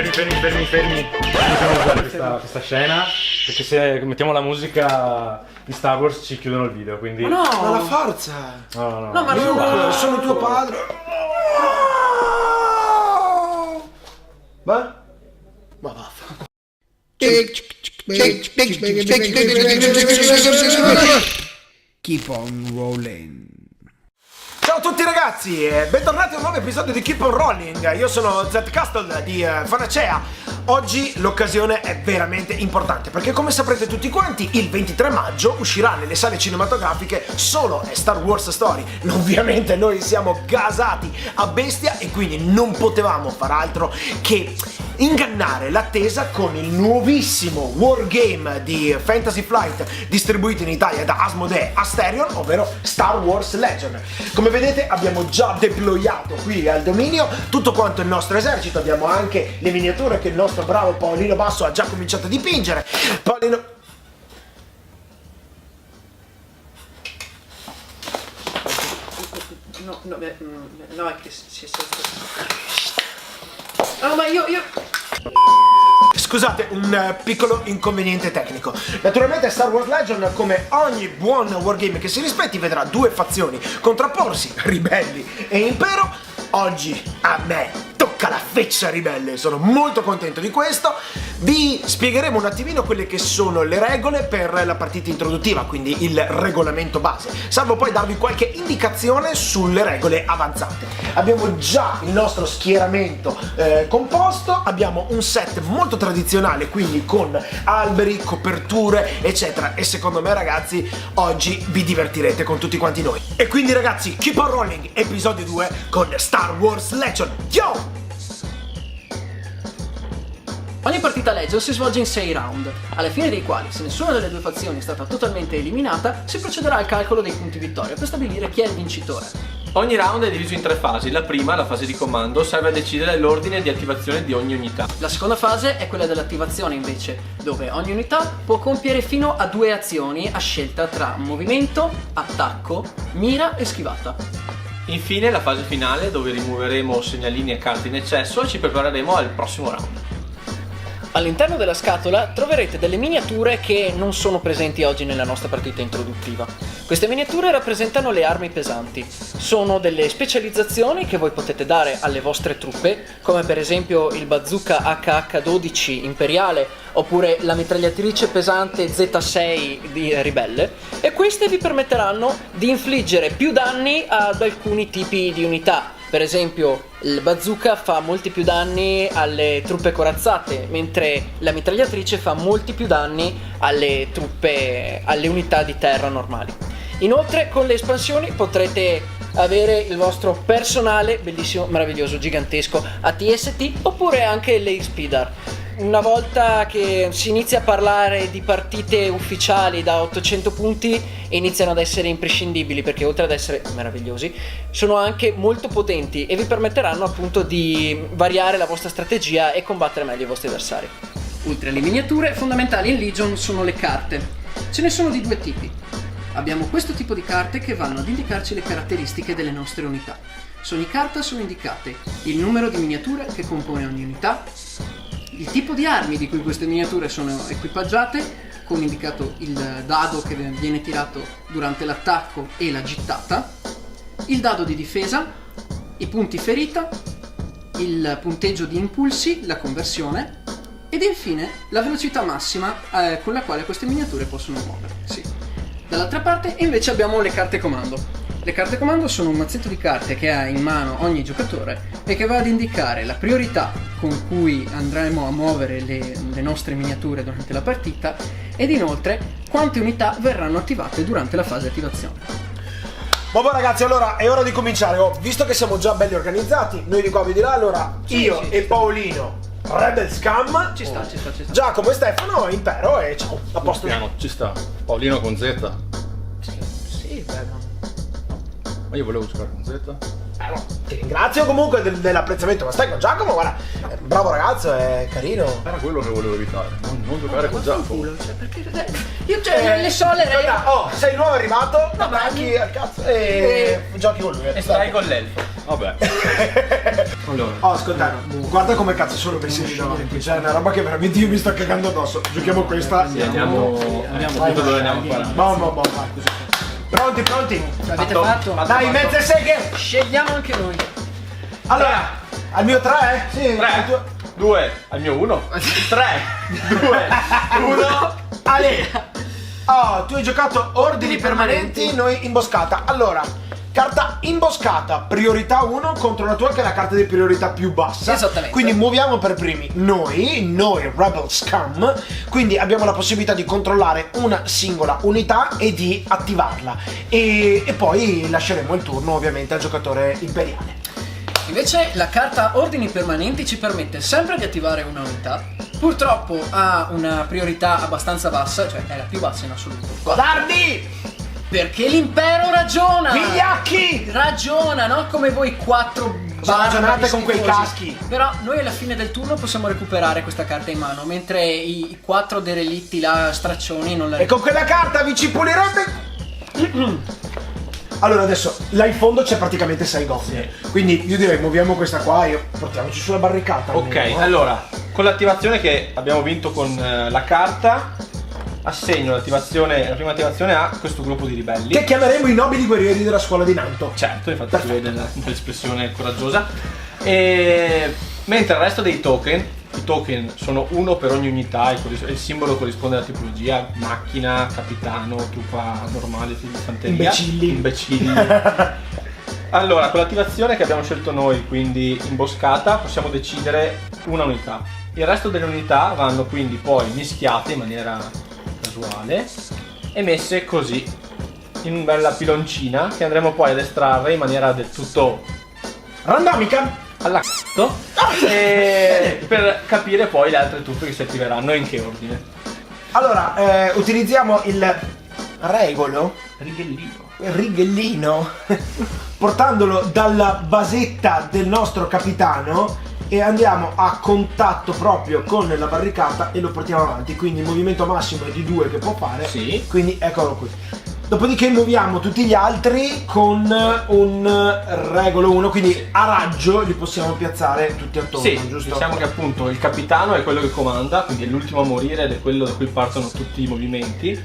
fermi. Non usare questa scena, perché se mettiamo la musica di Star Wars ci chiudono il video, quindi... No! Ma la forza! No, ma Luke, sono tuo padre! Beh? Ma vaffa. Keep on rolling. Ciao a tutti ragazzi e bentornati a un nuovo episodio di Keep on Rolling. Io sono Zed Castle di Fanacea. Oggi l'occasione è veramente importante perché, come saprete tutti quanti, il 23 maggio uscirà nelle sale cinematografiche solo A Star Wars Story. Ovviamente noi siamo gasati a bestia e quindi non potevamo far altro che ingannare l'attesa con il nuovissimo wargame di Fantasy Flight distribuito in Italia da Asmodee Asterion, ovvero Star Wars Legion. Come vedete abbiamo già deployato qui al dominio tutto quanto il nostro esercito, abbiamo anche le miniature che il nostro bravo Paolino Basso ha già cominciato a dipingere. Paolino... No, è che si è no, ma io... Scusate, un piccolo inconveniente tecnico. Naturalmente Star Wars Legion, come ogni buon wargame che si rispetti, vedrà due fazioni contrapporsi, ribelli e impero. Oggi a me tocca la feccia ribelle, sono molto contento di questo. Vi spiegheremo un attimino quelle che sono le regole per la partita introduttiva, quindi il regolamento base, salvo poi darvi qualche indicazione sulle regole avanzate. Abbiamo già il nostro schieramento composto, abbiamo un set molto tradizionale, quindi con alberi, coperture, eccetera, e secondo me ragazzi oggi vi divertirete con tutti quanti noi. E quindi ragazzi, Keep on Rolling, episodio 2 con Star Wars Legion. Yo! Ogni partita Legion si svolge in 6 round, alla fine dei quali, se nessuna delle due fazioni è stata totalmente eliminata, si procederà al calcolo dei punti vittoria per stabilire chi è il vincitore. Ogni round è diviso in 3 fasi. La prima, la fase di comando, serve a decidere l'ordine di attivazione di ogni unità. La seconda fase è quella dell'attivazione invece, dove ogni unità può compiere fino a 2 azioni a scelta tra movimento, attacco, mira e schivata. Infine la fase finale, dove rimuoveremo segnalini e carte in eccesso e ci prepareremo al prossimo round. All'interno della scatola troverete delle miniature che non sono presenti oggi nella nostra partita introduttiva. Queste miniature rappresentano le armi pesanti. Sono delle specializzazioni che voi potete dare alle vostre truppe, come per esempio il bazooka HH-12 imperiale oppure la mitragliatrice pesante Z6 di ribelle, e queste vi permetteranno di infliggere più danni ad alcuni tipi di unità. Per esempio il bazooka fa molti più danni alle truppe corazzate, mentre la mitragliatrice fa molti più danni alle unità di terra normali. Inoltre con le espansioni potrete avere il vostro personale bellissimo, meraviglioso, gigantesco ATST oppure anche l'Airspeeder. Una volta che si inizia a parlare di partite ufficiali da 800 punti iniziano ad essere imprescindibili, perché oltre ad essere meravigliosi sono anche molto potenti e vi permetteranno appunto di variare la vostra strategia e combattere meglio i vostri avversari. Oltre alle miniature, fondamentali in Legion sono le carte. Ce ne sono di 2 tipi. Abbiamo questo tipo di carte che vanno ad indicarci le caratteristiche delle nostre unità. Su ogni carta sono indicate il numero di miniature che compone ogni unità, il tipo di armi di cui queste miniature sono equipaggiate, con indicato il dado che viene tirato durante l'attacco e la gittata, il dado di difesa, i punti ferita, il punteggio di impulsi, la conversione ed infine la velocità massima con la quale queste miniature possono muoversi. Dall'altra parte invece abbiamo le carte comando. Le carte comando sono un mazzetto di carte che ha in mano ogni giocatore e che va ad indicare la priorità con cui andremo a muovere le nostre miniature durante la partita ed inoltre quante unità verranno attivate durante la fase attivazione. Vabbè ragazzi, allora è ora di cominciare. Visto che siamo già belli organizzati, noi di qua vi dirà, allora io e Paolino Rebel Scum, Ci sta. Giacomo e Stefano Impero, e ciao, a posto. Piano, ci sta. Paolino con Z. Sì, bello. Ma io volevo giocare con Z. No, ti ringrazio comunque dell'apprezzamento, ma stai con Giacomo, guarda, è un bravo ragazzo, è carino. Era quello che volevo evitare, non giocare con Giacomo. Perché io le so le regole. Oh, sei nuovo arrivato, attacchi al cazzo e giochi con lui. E stai con l'elfo. Vabbè. Allora. Oh, ascolta, guarda come cazzo sono messi lì davanti. Cioè, è una roba che veramente io mi sto cagando addosso. Giochiamo questa. Sì, andiamo dove andiamo qua. Vai, così. Pronti? L'avete fatto? Dai, mezze seghe! Scegliamo anche noi. Allora, al mio 3? Sì. 3, 2, al mio 1. 3, 2, 1. Ale! Oh, tu hai giocato ordini permanenti, noi imboscata. Allora, carta imboscata, priorità 1 contro la tua che è la carta di priorità più bassa. Esattamente. Quindi muoviamo per primi noi Rebel Scum. Quindi abbiamo la possibilità di controllare una singola unità e di attivarla. E poi lasceremo il turno ovviamente al giocatore imperiale. Invece la carta ordini permanenti ci permette sempre di attivare una unità. Purtroppo ha una priorità abbastanza bassa, cioè è la più bassa in assoluto. Codardi! Perché l'impero ragiona! Vigliacchi! Ragiona, non come voi 4 ragionate con quei caschi. Però noi alla fine del turno possiamo recuperare questa carta in mano, mentre i 4 derelitti là, straccioni, non la E con quella carta vi ci pulirete? Allora adesso là in fondo c'è praticamente 6 gomme. Quindi io direi muoviamo questa qua e portiamoci sulla barricata. Ok, almeno, no? allora, con l'attivazione che abbiamo vinto con la carta, assegno la prima attivazione a questo gruppo di ribelli. Che chiameremo i nobili guerrieri della scuola di Nanto. Certo, infatti si vede l'espressione coraggiosa. E mentre il resto dei token, i token sono uno per ogni unità, il simbolo corrisponde alla tipologia: macchina, capitano, truppa normale, fanteria, imbecilli. Allora, con l'attivazione che abbiamo scelto noi, quindi imboscata, possiamo decidere una unità. Il resto delle unità vanno quindi poi mischiate in maniera casuale e messe così in una bella piloncina che andremo poi ad estrarre in maniera del tutto randomica alla c***o per capire poi le altre truppe che si attiveranno e in che ordine. Allora, utilizziamo il righellino portandolo dalla basetta del nostro capitano e andiamo a contatto proprio con la barricata e lo portiamo avanti. Quindi il movimento massimo è di 2 che può fare. Sì. Quindi eccolo qui. Dopodiché muoviamo tutti gli altri con un regolo 1, quindi a raggio li possiamo piazzare tutti attorno, Sì, giusto? diciamo che appunto il capitano è quello che comanda, quindi è l'ultimo a morire ed è quello da cui partono tutti i movimenti.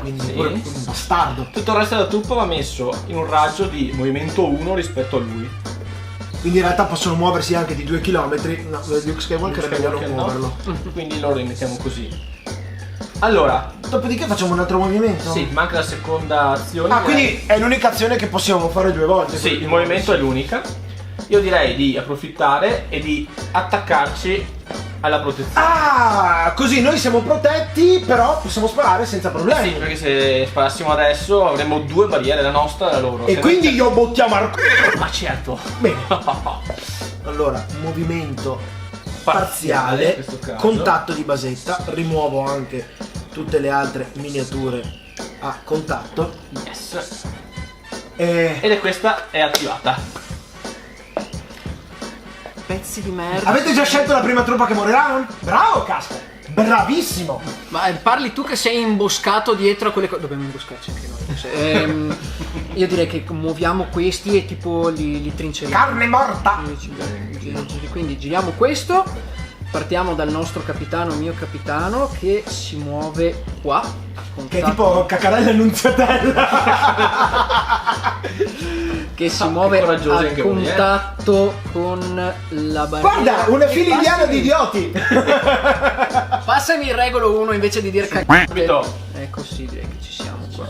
Quindi Sì. pure un bastardo. Tutto il resto della truppa va messo in un raggio di movimento 1 rispetto a lui. Quindi in realtà possono muoversi anche di 2 km. No, Luke Skywalker è meglio non no. muoverlo. Quindi lo rimettiamo così. Allora, Dopodiché facciamo un altro movimento? sì, manca la seconda azione. Ah, quindi è l'unica azione che possiamo fare 2 volte. Sì, il movimento è l'unica. Io direi di approfittare e di attaccarci alla protezione. Ah, così noi siamo protetti, però possiamo sparare senza problemi. Sì, perché se sparassimo adesso avremmo 2 barriere, la nostra e la loro. E Se quindi non- io buttiamo al Ma certo. Bene. Allora, movimento Parziale, in parziale, questo caso. contatto di basetta, rimuovo anche tutte le altre miniature a contatto. Yes. E Ed è questa è attivata. Pezzi di merda. avete già scelto la prima truppa che morirà? Bravo, Casper! Bravissimo! Ma parli tu che sei imboscato dietro a quelle cose. Dobbiamo imboscarci anche noi. Io direi che muoviamo questi e tipo li trinceriamo. Carne morta! Quindi giriamo questo. Partiamo dal nostro capitano, mio capitano, che si muove qua. Che è tipo Caccarella Annunziatella. Che si muove coraggiosi a anche voi, contatto con la barriera. Guarda, una E filigliana di idioti! Passami il regolo 1 invece di dire Subito. Ecco, sì, direi che ci siamo qua.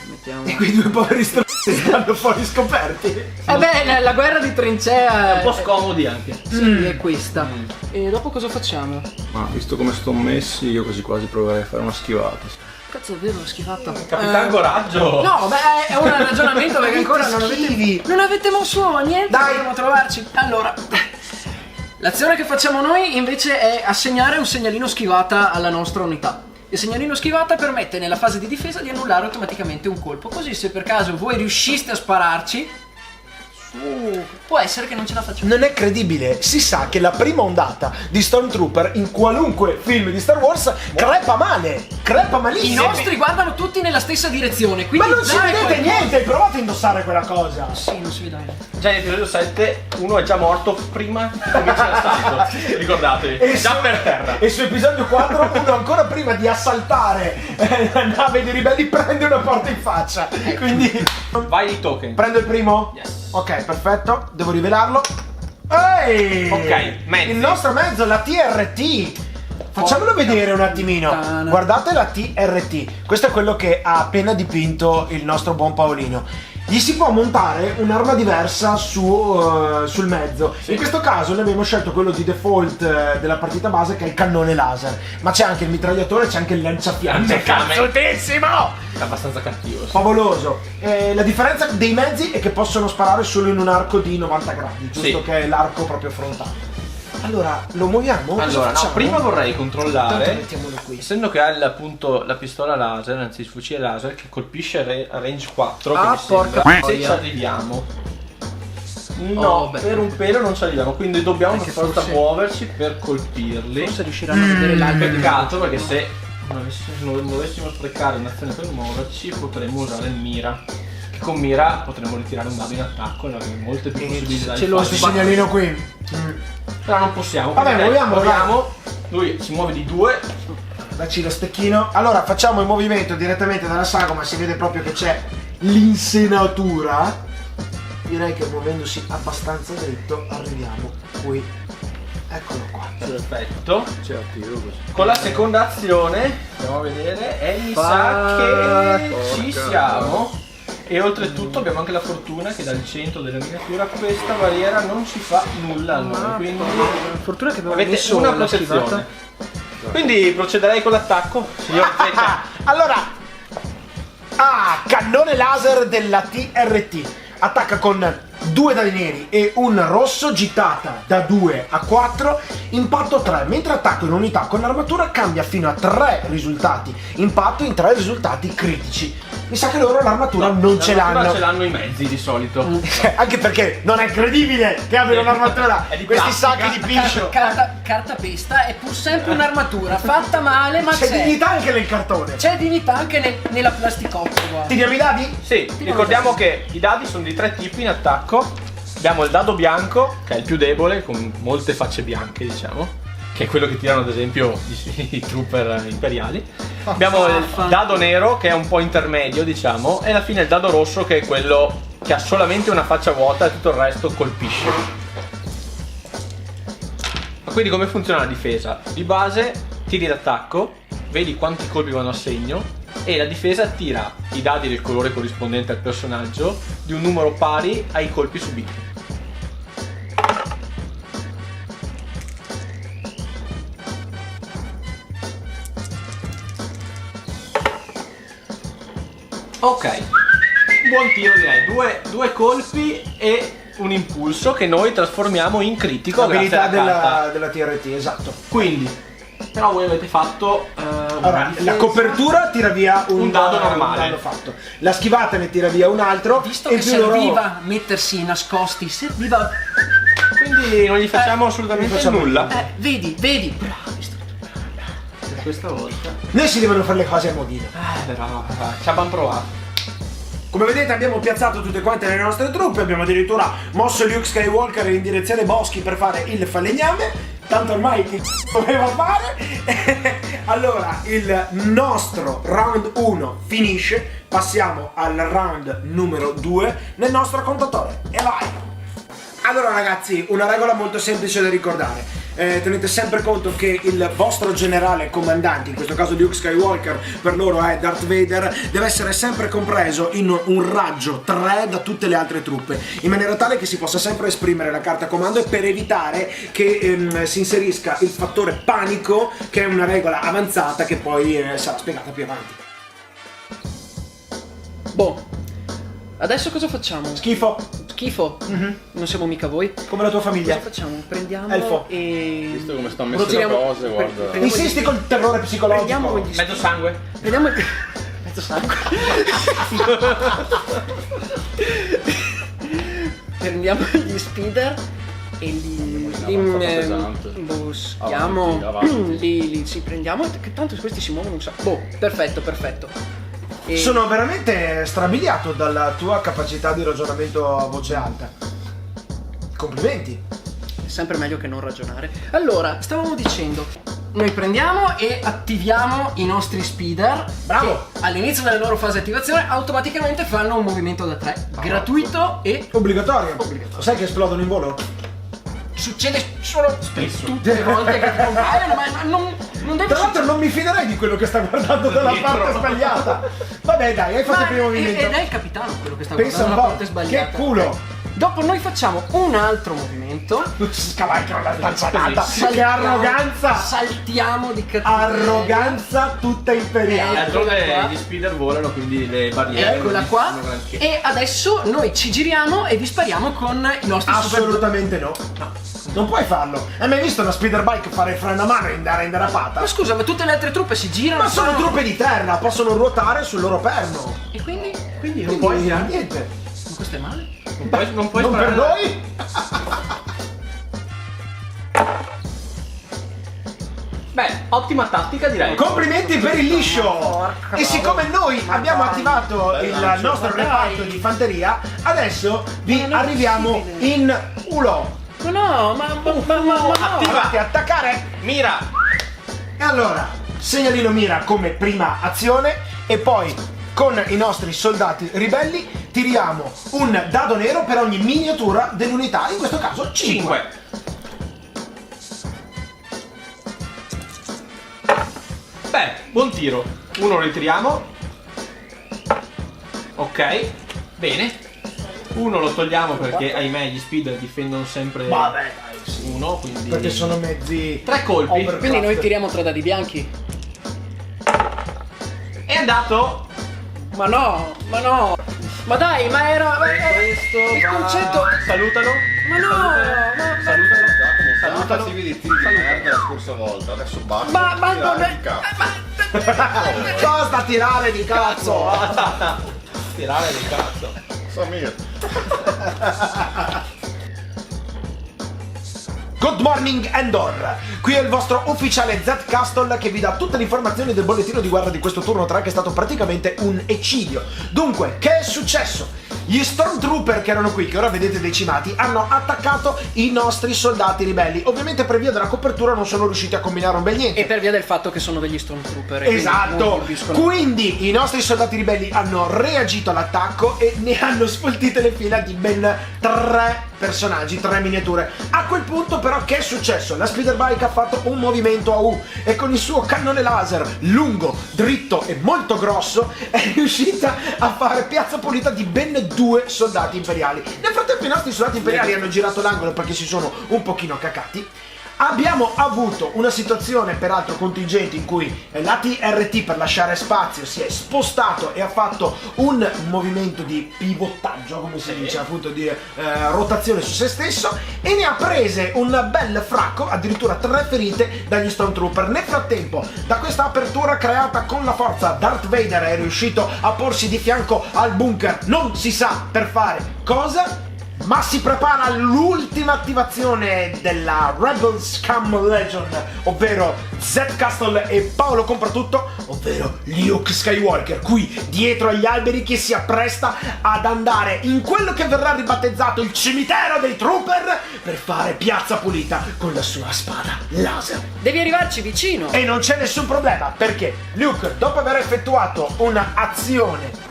Mettiamo. E quei 2 poveri stronzi stanno fuori scoperti. Beh, la guerra di trincea Un po' scomodi anche. sì, è questa. E dopo cosa facciamo? Ma visto come sto messi, io così quasi proverei a fare una schivata. Cazzo, è vero, l'ho schifata. Capitan Coraggio. No, beh, è un ragionamento perché ancora Schivi. non avete mosso niente. Dai. Dobbiamo trovarci. Allora, l'azione che facciamo noi invece è assegnare un segnalino schivata alla nostra unità. Il segnalino schivata permette nella fase di difesa di annullare automaticamente un colpo. Così se per caso voi riusciste a spararci, può essere che non ce la facciamo. Non è credibile, si sa che la prima ondata di Stormtrooper in qualunque film di Star Wars crepa male, crepa I malissimo. nostri guardano tutti nella stessa direzione, Ma quindi non ci già è vedete qualcosa. niente, provate a indossare quella cosa. Sì, non si vede bene. Già in episodio 7 uno è già morto prima di cominciare l'assalto. Ricordatevi, è già per terra. E su episodio 4 uno ancora prima di assaltare la nave dei ribelli prende una porta in faccia. Quindi Vai di token. prendo il primo? Yes. Ok, perfetto, devo rivelarlo. Ehi! Ok, mezzi. Il nostro mezzo, la TRT. Facciamolo vedere un attimino. puttana. Guardate la TRT. Questo è quello che ha appena dipinto il nostro buon Paolino. Gli si può montare un'arma diversa sul mezzo. In questo caso noi abbiamo scelto quello di default della partita base, che è il cannone laser. Ma c'è anche il mitragliatore, c'è anche il lanciafiamme. Lanciafiamme. Cazzutissimo! È abbastanza cattivo. Sì. Favoloso. La differenza dei mezzi è che possono sparare solo in un arco di 90 gradi, giusto? Sì. Che è l'arco proprio frontale. Allora, lo muoviamo? Cosa Allora, no, facciamo? prima vorrei Tanto controllare, mettiamolo qui. essendo che ha appunto la pistola laser, anzi il fucile laser, che colpisce a range 4, Ah, che mi porca sembra. Se troia. ci arriviamo. No, Oh, beh. per un pelo non ci arriviamo, quindi dobbiamo per Anche forza forse- muoverci per colpirli. Forse riusciranno a vedere l'albero. Peccato, perché se non dovessimo sprecare un'azione per muoverci, potremmo usare il mira. Che con mira potremmo ritirare un dado in attacco e avere molte più possibilità ce di l'ho fare. Questo segnalino qui. Però non possiamo. Vabbè, perché muoviamo. Lui si muove di 2. Dacci lo stecchino. Allora, facciamo il movimento direttamente dalla sagoma, si vede proprio che c'è l'insenatura. Direi che muovendosi abbastanza dritto arriviamo qui. Eccolo qua. Perfetto. C'è attivo così. Con la seconda azione, andiamo a vedere, e mi sa che ci siamo. E oltretutto abbiamo anche la fortuna che dal centro della miniatura questa barriera non ci fa nulla a noi. Quindi Fortuna che abbiamo avete messo una la schivata. protezione. Quindi procederei con l'attacco, signor Zecca. Allora, cannone laser della TRT. Attacca con 2 dadi neri e un rosso, gittata da 2 a 4, impatto 3. Mentre attacco in unità con l'armatura cambia fino a 3 risultati impatto in 3 risultati critici. Mi sa che loro l'armatura non ce l'hanno. Ce l'hanno i mezzi di solito. Anche perché non è credibile che abbiano un'armatura. È di Questi plastica. sacchi di piscio. Cartapesta è pur sempre un'armatura fatta male, ma C'è c'è. dignità anche nel cartone. C'è dignità anche nella plasticotto, guarda. Tiriamo i dadi? Sì, ricordiamo che i dadi sono di 3 tipi in attacco. Abbiamo il dado bianco, che è il più debole, con molte facce bianche, diciamo, che è quello che tirano ad esempio i trooper imperiali. Abbiamo il dado nero, che è un po' intermedio, diciamo, e alla fine il dado rosso, che è quello che ha solamente una faccia vuota e tutto il resto colpisce. Ma quindi come funziona la difesa? Di base tiri d'attacco, vedi quanti colpi vanno a segno, e la difesa tira i dadi del colore corrispondente al personaggio di un numero pari ai colpi subiti. Ok, buon tiro direi, due colpi e un impulso che noi trasformiamo in critico grazie Abilità alla carta. della TRT, esatto. Quindi, però voi avete fatto una Allora, difesa. la copertura tira via un dado normale. un dado fatto. La schivata ne tira via un altro. Visto e che più loro- serviva mettersi nascosti, serviva. Quindi non gli facciamo assolutamente non facciamo nulla. Vedi, bravo. Questa volta. Noi si devono fare le cose a modino. Però ci abbiamo provato. Come vedete abbiamo piazzato tutte quante le nostre truppe, abbiamo addirittura mosso Luke Skywalker in direzione boschi per fare il falegname, tanto ormai che doveva fare. Allora, il nostro round 1 finisce, passiamo al round numero 2 nel nostro contatore. E vai! Allora ragazzi, una regola molto semplice da ricordare. Tenete sempre conto che il vostro generale comandante, in questo caso Luke Skywalker, per loro è Darth Vader, deve essere sempre compreso in un raggio 3 da tutte le altre truppe, in maniera tale che si possa sempre esprimere la carta comando, e per evitare che si inserisca il fattore panico, che è una regola avanzata che poi sarà spiegata più avanti. Boh. Adesso cosa facciamo? Schifo, Schifo. Non siamo mica voi. come la tua famiglia. Cosa facciamo? Prendiamo Elfo. e. Visto come stanno messe le Rotoliamo- cose, guarda. prendiamo Insisti gli- col terrore psicologico. Prendiamo gli Mezzo sangue. Prendiamo il. Mezzo sangue. Prendiamo gli speeder e li pesante. buschiamo. Avanti. Li ci prendiamo. Che tanto questi si muovono un sacco. Boh, perfetto. E- Sono veramente strabiliato dalla tua capacità di ragionamento a voce alta. Complimenti. È sempre meglio che non ragionare. Allora, stavamo dicendo, noi prendiamo e attiviamo i nostri speeder. Bravo. Che all'inizio della loro fase di attivazione automaticamente fanno un movimento da 3, gratuito e Obbligatorio. Sai che esplodono in volo? succede solo spesso. Tutte le volte che ti compaiono, ma non deve Tra l'altro non mi fiderei di quello che sta guardando dalla parte sbagliata. Vabbè dai, hai fatto il primo movimento. ed è il capitano quello che sta Pensa guardando un la po', parte sbagliata. che culo. Dopo noi facciamo un altro movimento. Scavalcano la stanzata. Che arroganza. Saltiamo di cattiveria. Arroganza tutta imperiale. D'altronde qua. gli speeder volano, quindi le barriere Eccola non qua. sono granché. E adesso noi ci giriamo e vi spariamo con i nostri Assolutamente no. Non puoi farlo. Hai mai visto una speeder bike fare freno a mano e andare in derapata? Ma scusa, ma tutte le altre truppe si girano? Ma sono fanno- truppe di terra, possono ruotare sul loro perno. E quindi? Quindi non puoi dire Ma niente. questo è male? Non puoi Non per sparare. noi? Beh, ottima tattica direi. Complimenti per il liscio! Porca E siccome noi abbiamo attivato il nostro Ma reparto dai. di fanteria, adesso vi Ma non è arriviamo possibile. in ulo. Ma no, ma no. Fate attaccare. Mira! E allora, segnalino mira come prima azione e poi con i nostri soldati ribelli tiriamo un dado nero per ogni miniatura dell'unità, in questo caso 5. 5. Beh, buon tiro. Uno lo ritiriamo. Ok, bene. Uno lo togliamo perché ahimè gli speeder difendono sempre Vabbè, dai, sì. uno, quindi Perché sono mezzi 3 colpi. Quindi noi tiriamo 3 dadi bianchi? È andato. Ma no. Ma dai, ma era il concetto. Salutalo. Ma no, Salutalo. Siamo passivi di tiri di merda la scorsa volta, adesso basta. ma non tirare è. il cazzo. Cosa tirare di cazzo? Tirare di cazzo. Samir. Good morning Endor! Qui è il vostro ufficiale Z Castle che vi dà tutte le informazioni del bollettino di guerra di questo turno 3 che è stato praticamente un eccidio. Dunque, che è successo? Gli Stormtrooper che erano qui, che ora vedete decimati, hanno attaccato i nostri soldati ribelli. Ovviamente per via della copertura non sono riusciti a combinare un bel niente. E per via del fatto che sono degli Stormtrooper. e quindi non Esatto, colpiscono. quindi i nostri soldati ribelli hanno reagito all'attacco e ne hanno sfoltite le fila di ben 3 personaggi, 3 miniature. A quel punto però che è successo? La speederbike ha fatto un movimento a U e con il suo cannone laser lungo, dritto e molto grosso è riuscita a fare piazza pulita di ben 2 soldati imperiali. Nel frattempo i nostri soldati imperiali hanno girato l'angolo perché si sono un pochino cacati. Abbiamo avuto una situazione peraltro contingente in cui l'AT-RT per lasciare spazio si è spostato e ha fatto un movimento di pivotaggio, come si dice, appunto di rotazione su se stesso e ne ha prese un bel fracco, addirittura 3 ferite dagli Stormtrooper. Nel frattempo, da questa apertura creata con la forza, Darth Vader è riuscito a porsi di fianco al bunker, non si sa per fare cosa, ma si prepara l'ultima attivazione della Rebel Scum Legion, ovvero Z Castle e Paolo Compratutto, ovvero Luke Skywalker, qui dietro agli alberi che si appresta ad andare in quello che verrà ribattezzato il cimitero dei Trooper per fare piazza pulita con la sua spada laser. Devi arrivarci vicino. E non c'è nessun problema, perché Luke, dopo aver effettuato un'azione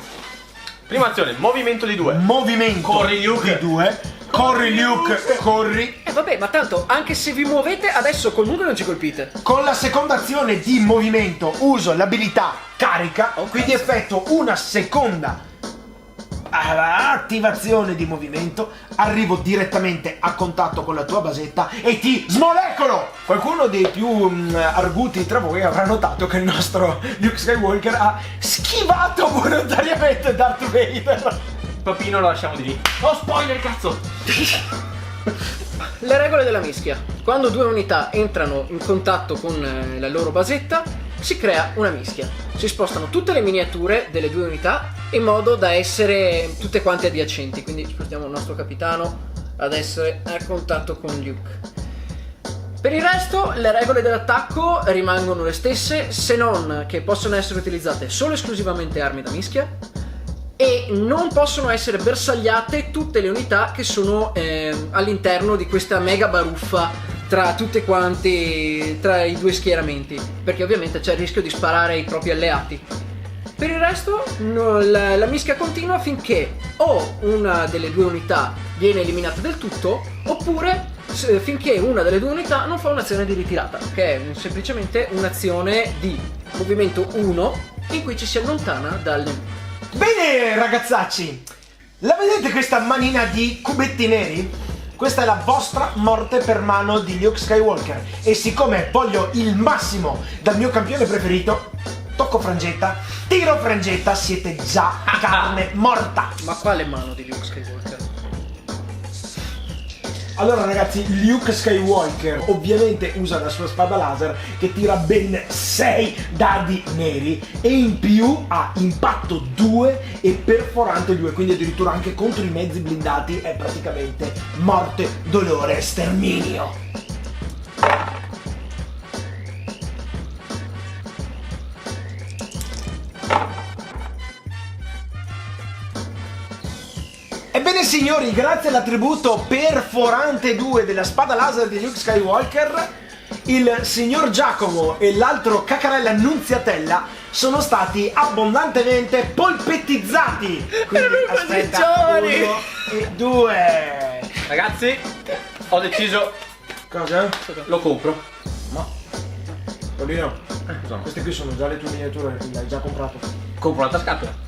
Prima azione, movimento di 2. movimento Corri, Luke. di 2, corri Luke, corri. Vabbè, ma tanto, anche se vi muovete, adesso comunque non ci colpite. Con la seconda azione di movimento uso l'abilità carica, quindi effettuo una seconda attivazione di movimento, arrivo direttamente a contatto con la tua basetta e ti smolecolo! Qualcuno dei più arguti tra voi avrà notato che il nostro Luke Skywalker ha schivato volontariamente Darth Vader. Papino lo lasciamo di lì. Oh, spoiler, cazzo! Le regole della mischia. Quando 2 unità entrano in contatto con la loro basetta, si crea una mischia. Si spostano tutte le miniature delle 2 unità in modo da essere tutte quante adiacenti. Quindi spostiamo il nostro capitano ad essere a contatto con Luke. Per il resto le regole dell'attacco rimangono le stesse, se non che possono essere utilizzate solo e esclusivamente armi da mischia, e non possono essere bersagliate tutte le unità che sono all'interno di questa mega baruffa tra tutte quante, tra i due schieramenti, perché ovviamente c'è il rischio di sparare ai propri alleati. Per il resto la mischia continua finché o una delle due unità viene eliminata del tutto, oppure finché una delle due unità non fa un'azione di ritirata, che è semplicemente un'azione di movimento 1 in cui ci si allontana dal nemico. Bene ragazzacci, la vedete questa manina di cubetti neri? Questa è la vostra morte per mano di Luke Skywalker, e siccome voglio il massimo dal mio campione preferito, tocco frangetta, tiro frangetta, siete già carne morta. Ma quale mano di Luke Skywalker? Allora ragazzi, Luke Skywalker ovviamente usa la sua spada laser che tira ben 6 dadi neri e in più ha impatto 2 e perforante 2, quindi addirittura anche contro i mezzi blindati è praticamente morte, dolore, sterminio. Ebbene signori, grazie all'attributo perforante 2 della spada laser di Luke Skywalker, il signor Giacomo e l'altro caccarella Nunziatella sono stati abbondantemente polpettizzati. Quindi aspetta, 1 e 2. Ragazzi, ho deciso, Cosa? lo compro. Paolino, queste qui sono già le tue miniature, quindi hai già comprato. Compro un'altra scatola.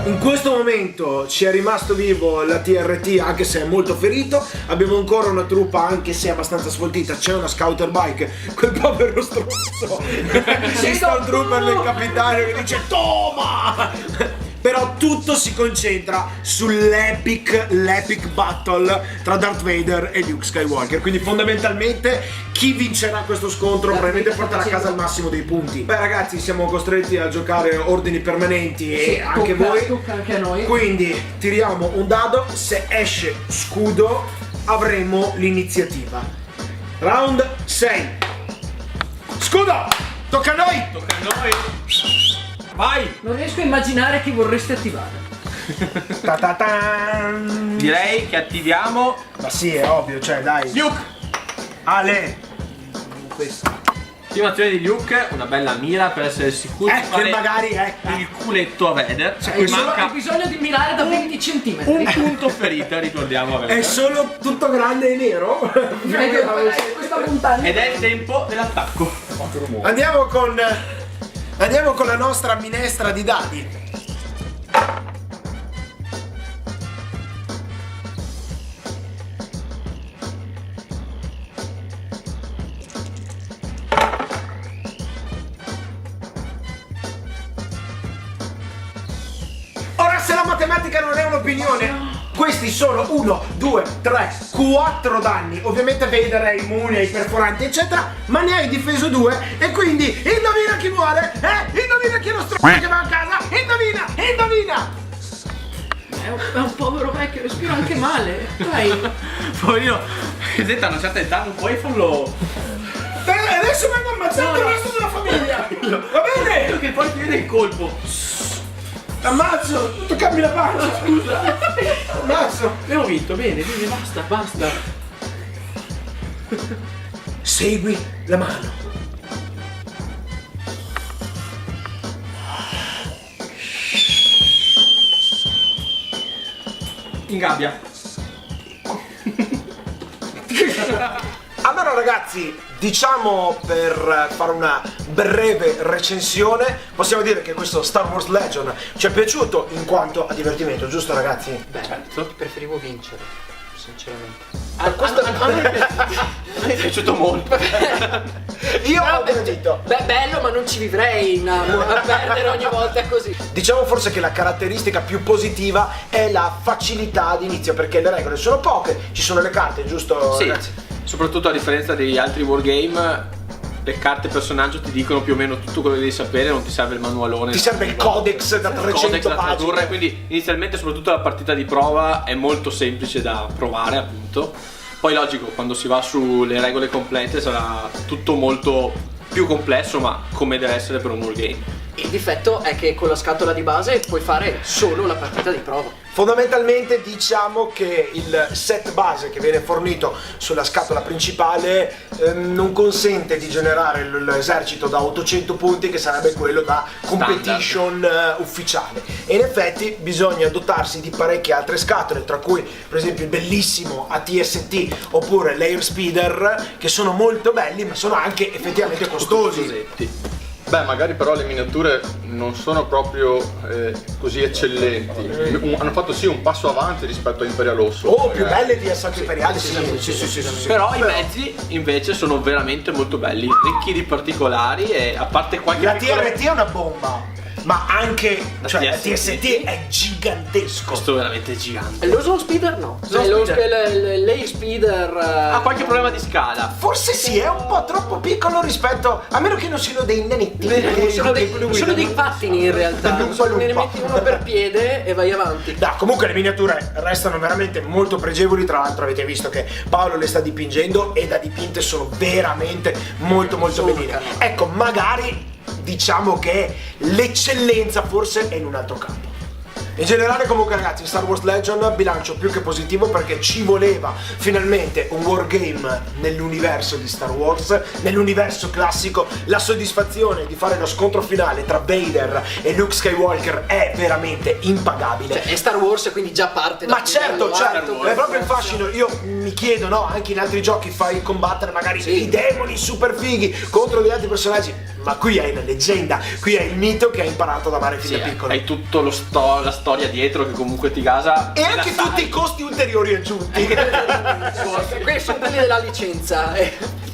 In questo momento ci è rimasto vivo la TRT, anche se è molto ferito. Abbiamo ancora una truppa, anche se abbastanza sfoltita. C'è una scouter bike, quel povero stronzo si sta un trooper del capitano che dice toma. Però tutto si concentra l'epic battle tra Darth Vader e Luke Skywalker. Quindi fondamentalmente chi vincerà questo scontro probabilmente porterà a casa il massimo dei punti. Beh ragazzi, siamo costretti a giocare ordini permanenti e anche voi. Tocca anche a noi. Quindi tiriamo un dado, se esce scudo avremo l'iniziativa. Round 6. Scudo! Tocca a noi! Tocca a noi. Vai! Non riesco a immaginare chi vorreste attivare. Ta-ta-tan. Direi che attiviamo Ma sì, è ovvio, cioè dai. Luke! Ale! Attivazione di Luke, una bella mira per essere sicuri di Che fare magari il culetto a Vader. Cioè, Hai bisogno di mirare da 20 centimetri. un punto ferita, ricordiamo a è Vader. solo tutto grande e nero. Questa montagna. Ed è il tempo dell'attacco. Andiamo con la nostra minestra di dadi. Ora, se la matematica non è un'opinione, questi sono 1, 2, 3, 4 danni. Ovviamente Vader è immune ai perforanti eccetera, ma ne hai difeso 2 e quindi indovina chi muore? Indovina chi è lo stronzo che va a casa? Indovina! È un povero vecchio, respira anche male. Dai. Poverino, presenta una certa età, non puoi farlo. Adesso vengo ammazzato il resto della famiglia. Va bene? Quello che poi ti vede il colpo. Ammazzo, toccarmi la pancia. Scusa. Ammazzo. Abbiamo vinto, bene, basta. Segui la mano. In gabbia. Allora ragazzi, diciamo, per fare una breve recensione, possiamo dire che questo Star Wars Legion ci è piaciuto in quanto a divertimento, giusto ragazzi? Beh, Certo. preferivo vincere, sinceramente. A me è piaciuto molto. Io ho detto. Beh, bello, ma non ci vivrei a perdere ogni volta così. Diciamo forse che la caratteristica più positiva è la facilità di inizio, perché le regole sono poche, ci sono le carte, giusto Sì, ragazzi? soprattutto a differenza degli altri wargame, le carte personaggio ti dicono più o meno tutto quello che devi sapere, non ti serve il manualone. Ti serve il codex da 300 codex da tradurre, pagine. quindi inizialmente soprattutto la partita di prova è molto semplice da provare, appunto. Poi logico, quando si va sulle regole complete sarà tutto molto più complesso, ma come deve essere per un wargame. Il difetto è che con la scatola di base puoi fare solo la partita di prova. Fondamentalmente diciamo che il set base che viene fornito sulla scatola principale non consente di generare l'esercito da 800 punti, che sarebbe quello da competition ufficiale, e in effetti bisogna dotarsi di parecchie altre scatole, tra cui per esempio il bellissimo ATST oppure l'Air Speeder, che sono molto belli ma sono anche effettivamente costosi. Cosetti. Beh, magari però le miniature non sono proprio così eccellenti. Hanno fatto sì un passo avanti rispetto a Imperial Osso. Oh, più belle di Assalto Imperiale, sì. Però i mezzi invece sono veramente molto belli, ricchi di particolari, e a parte qualche La piccola- TRT è una bomba, ma anche La cioè, la TST TST è gigantesco. Questo è veramente gigante. Lo Slow Speeder no. L'Air Speeder Ha qualche problema di scala. Forse sì, è un po' troppo piccolo rispetto, a meno che non siano dei nanetti. sono dei pattini in realtà. Ne metti uno per piede e vai avanti. No, comunque le miniature restano veramente molto pregevoli. Tra l'altro avete visto che Paolo le sta dipingendo e da dipinte sono veramente molto Sono bellini. canone. Ecco, magari diciamo che l'eccellenza forse è in un altro campo. In generale comunque ragazzi, Star Wars Legion bilancio più che positivo, perché ci voleva finalmente un wargame nell'universo di Star Wars, nell'universo classico. La soddisfazione di fare lo scontro finale tra Vader e Luke Skywalker è veramente impagabile. Cioè, è Star Wars, quindi già parte da Ma certo, alto, è proprio il fascino. Io mi chiedo, no, anche in altri giochi fai combattere magari Sì. i demoni super fighi contro degli altri personaggi, ma qui hai la leggenda, qui hai il mito che hai imparato ad amare fin da piccolo. Hai tutto la storia dietro che comunque ti gasa. E la anche sai. tutti i costi ulteriori aggiunti. Questi sono quelli della licenza.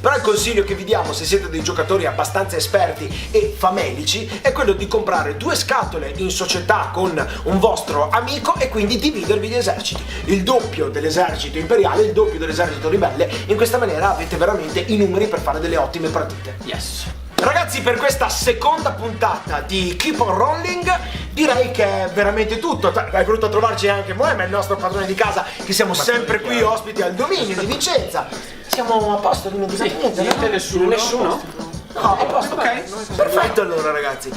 Però il consiglio che vi diamo, se siete dei giocatori abbastanza esperti e famelici, è quello di comprare 2 scatole in società con un vostro amico e quindi dividervi gli eserciti. Il doppio dell'esercito imperiale, il doppio dell'esercito ribelle. In questa maniera avete veramente i numeri per fare delle ottime partite. Yes. Ragazzi, per questa seconda puntata di Keep on Rolling direi che è veramente tutto. Hai voluto trovarci anche Moema, il nostro padrone di casa, che siamo sempre qui ospiti al dominio di Vicenza. Siamo a posto, non dimenticate niente, Niente, no? nessuno. No, a posto, ok. Perfetto allora ragazzi.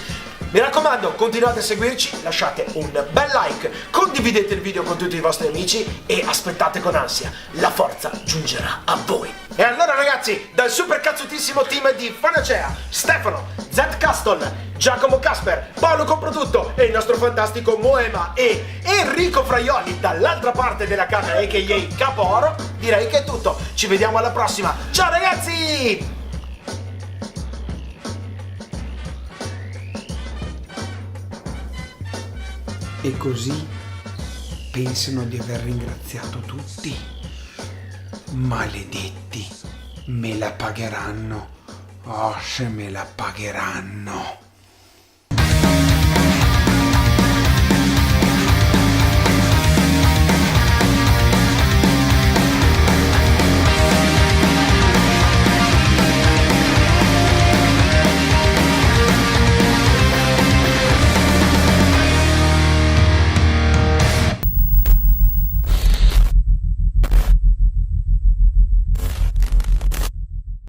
Mi raccomando, continuate a seguirci, lasciate un bel like, condividete il video con tutti i vostri amici e aspettate con ansia. La forza giungerà a voi. E allora ragazzi, dal super cazzutissimo team di Fanacea, Stefano, Zed Castle, Giacomo Casper, Paolo Comprodutto e il nostro fantastico Moema e Enrico Fraioli dall'altra parte della camera, a.k.a. Capo Oro, direi che è tutto. Ci vediamo alla prossima. Ciao ragazzi! E così pensano di aver ringraziato tutti? Maledetti, me la pagheranno. Oh, se me la pagheranno.